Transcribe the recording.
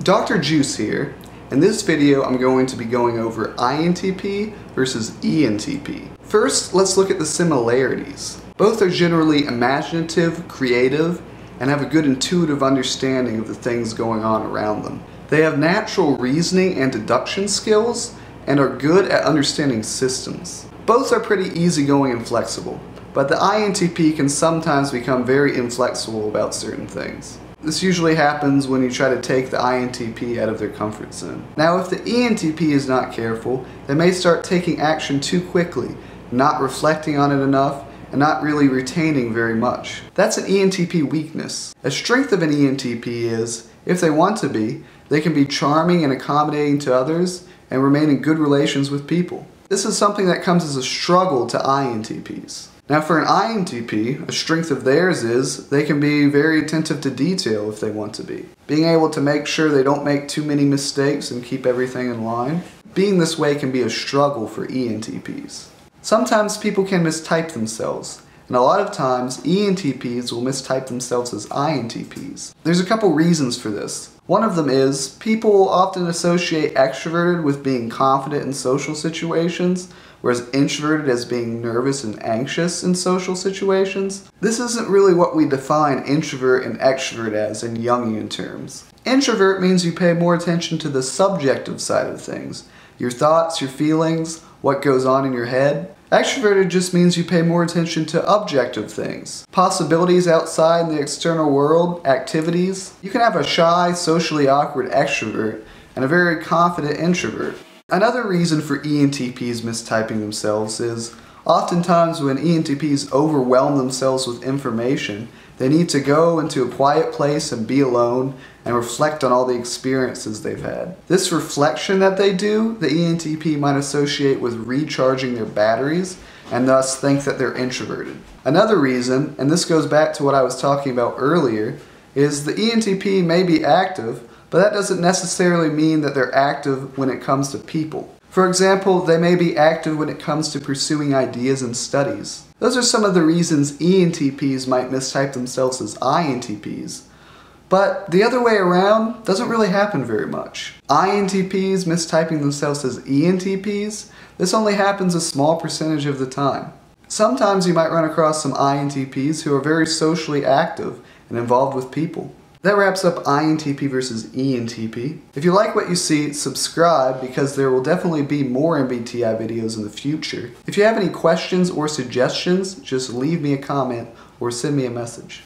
Dr. Juice here. In this video I'm going to be going over INTP versus ENTP. First, let's look at the similarities. Both are generally imaginative, creative, and have a good intuitive understanding of the things going on around them. They have natural reasoning and deduction skills and are good at understanding systems. Both are pretty easygoing and flexible, but the INTP can sometimes become very inflexible about certain things. This usually happens when you try to take the INTP out of their comfort zone. Now, if the ENTP is not careful, they may start taking action too quickly, not reflecting on it enough, and not really retaining very much. That's an ENTP weakness. A strength of an ENTP is, if they want to be, they can be charming and accommodating to others and remain in good relations with people. This is something that comes as a struggle to INTPs. Now for an INTP, a strength of theirs is they can be very attentive to detail if they want to be. Being able to make sure they don't make too many mistakes and keep everything in line. Being this way can be a struggle for ENTPs. Sometimes people can mistype themselves, and a lot of times ENTPs will mistype themselves as INTPs. There's a couple reasons for this. One of them is people often associate extroverted with being confident in social situations, whereas introverted as being nervous and anxious in social situations. This isn't really what we define introvert and extrovert as in Jungian terms. Introvert means you pay more attention to the subjective side of things, your thoughts, your feelings, what goes on in your head. Extroverted just means you pay more attention to objective things, possibilities outside in the external world, activities. You can have a shy, socially awkward extrovert and a very confident introvert. Another reason for ENTPs mistyping themselves is oftentimes when ENTPs overwhelm themselves with information, they need to go into a quiet place and be alone and reflect on all the experiences they've had. This reflection that they do, the ENTP might associate with recharging their batteries and thus think that they're introverted. Another reason, and this goes back to what I was talking about earlier, is the ENTP may be active, but that doesn't necessarily mean that they're active when it comes to people. For example, they may be active when it comes to pursuing ideas and studies. Those are some of the reasons ENTPs might mistype themselves as INTPs. But the other way around doesn't really happen very much. INTPs mistyping themselves as ENTPs, this only happens a small percentage of the time. Sometimes you might run across some INTPs who are very socially active and involved with people. That wraps up INTP versus ENTP. If you like what you see, subscribe because there will definitely be more MBTI videos in the future. If you have any questions or suggestions, just leave me a comment or send me a message.